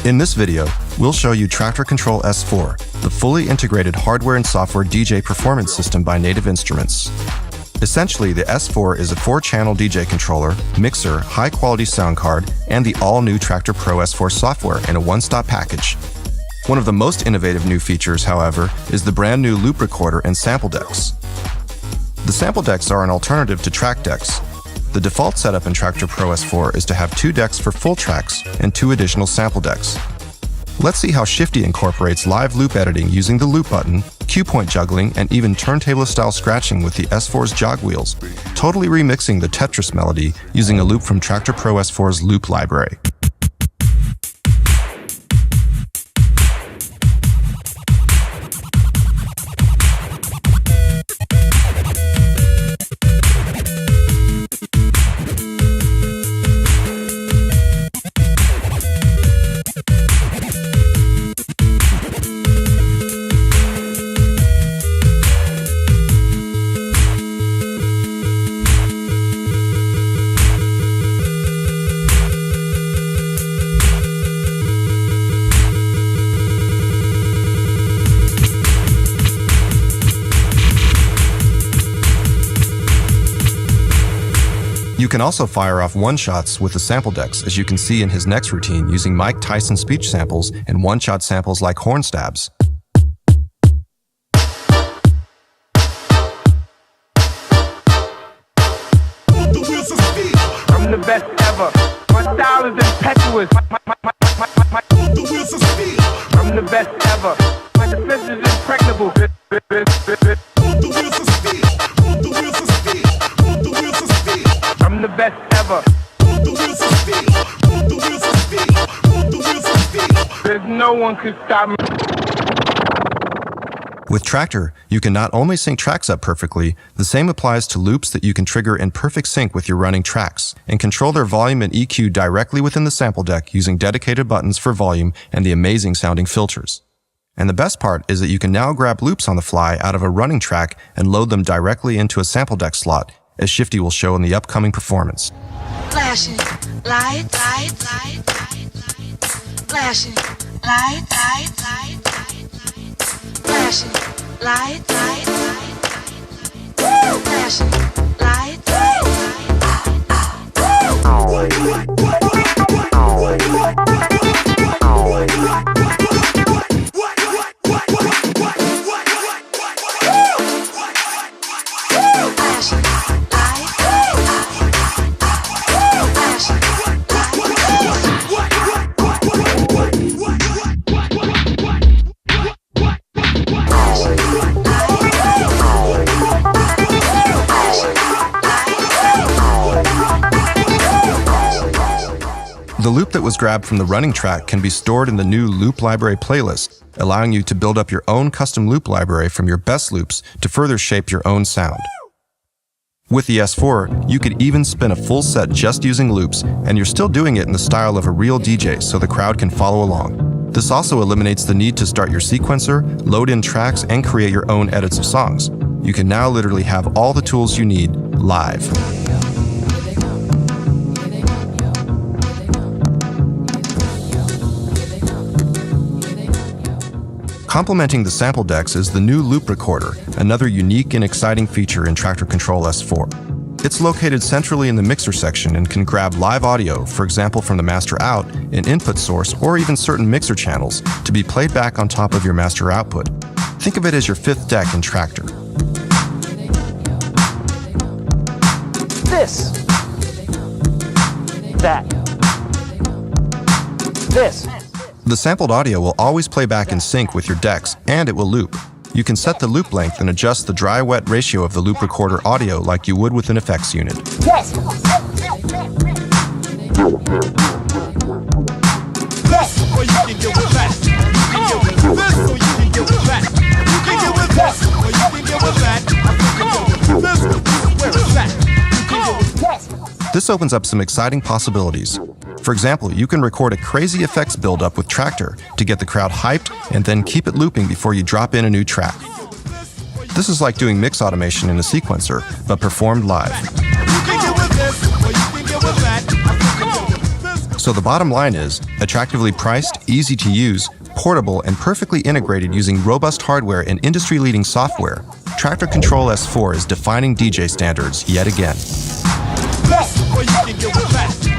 In this video, we'll show you Traktor Kontrol S4, the fully integrated hardware and software DJ performance system by Native Instruments. Essentially, the S4 is a 4-channel DJ controller, mixer, high-quality sound card, and the all-new Traktor Pro S4 software in a one-stop package. One of the most innovative new features, however, is the brand new loop recorder and sample decks. The sample decks are an alternative to track decks. The default setup in Traktor Pro S4 is to have 2 decks for full tracks and 2 additional sample decks. Let's see how Shifty incorporates live loop editing using the loop button, cue point juggling, and even turntable-style scratching with the S4's jog wheels, totally remixing the Tetris melody using a loop from Traktor Pro S4's loop library. You can also fire off one-shots with the sample decks, as you can see in his next routine using Mike Tyson speech samples and one-shot samples like horn stabs. I'm the best ever. My style is impetuous. I'm the best ever. My defense is impregnable. I'm the best ever. There's no one can stop me. With Traktor, you can not only sync tracks up perfectly, the same applies to loops that you can trigger in perfect sync with your running tracks, and control their volume and EQ directly within the sample deck using dedicated buttons for volume and the amazing sounding filters. And the best part is that you can now grab loops on the fly out of a running track and load them directly into a sample deck slot, as Shifty will show in the upcoming performance. Flashing light, light, light, light, light. Flashing light, light, light, light, light. Flashing light, light, light, light, light. Flashing light, light, The loop that was grabbed from the running track can be stored in the new Loop Library playlist, allowing you to build up your own custom loop library from your best loops to further shape your own sound. With the S4, you could even spin a full set just using loops, and you're still doing it in the style of a real DJ so the crowd can follow along. This also eliminates the need to start your sequencer, load in tracks, and create your own edits of songs. You can now literally have all the tools you need live. Complementing the sample decks is the new loop recorder, another unique and exciting feature in Traktor Kontrol S4. It's located centrally in the mixer section and can grab live audio, for example from the master out, an input source, or even certain mixer channels, to be played back on top of your master output. Think of it as your 5th deck in Traktor. This. That. This. The sampled audio will always play back in sync with your decks, and it will loop. You can set the loop length and adjust the dry-wet ratio of the loop recorder audio like you would with an effects unit. Yes. Yes. Or you can get with that. You can get with this, or you can get with that. You can get with this, or you can get with that. You can get with this, where it's at. You can get with yes. This opens up some exciting possibilities. For example, you can record a crazy effects build-up with Traktor to get the crowd hyped and then keep it looping before you drop in a new track. This is like doing mix automation in a sequencer, but performed live. So the bottom line is, attractively priced, easy to use, portable, and perfectly integrated using robust hardware and industry-leading software, Traktor Kontrol S4 is defining DJ standards yet again. Best, or you can get with fast.